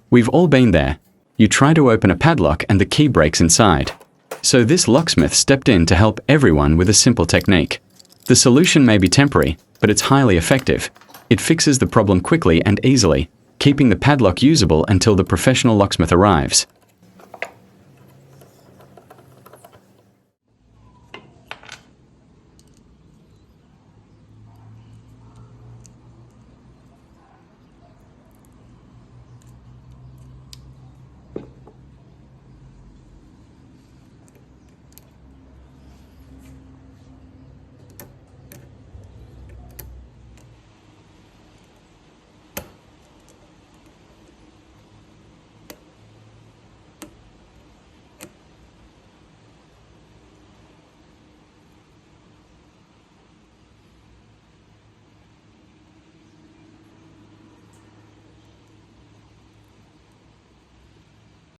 We've all been there. You try to open a padlock and the key breaks inside. So this locksmith stepped in to help everyone with a simple technique. The solution may be temporary, but it's highly effective. It fixes the problem quickly and easily, keeping the padlock usable until the professional locksmith arrives.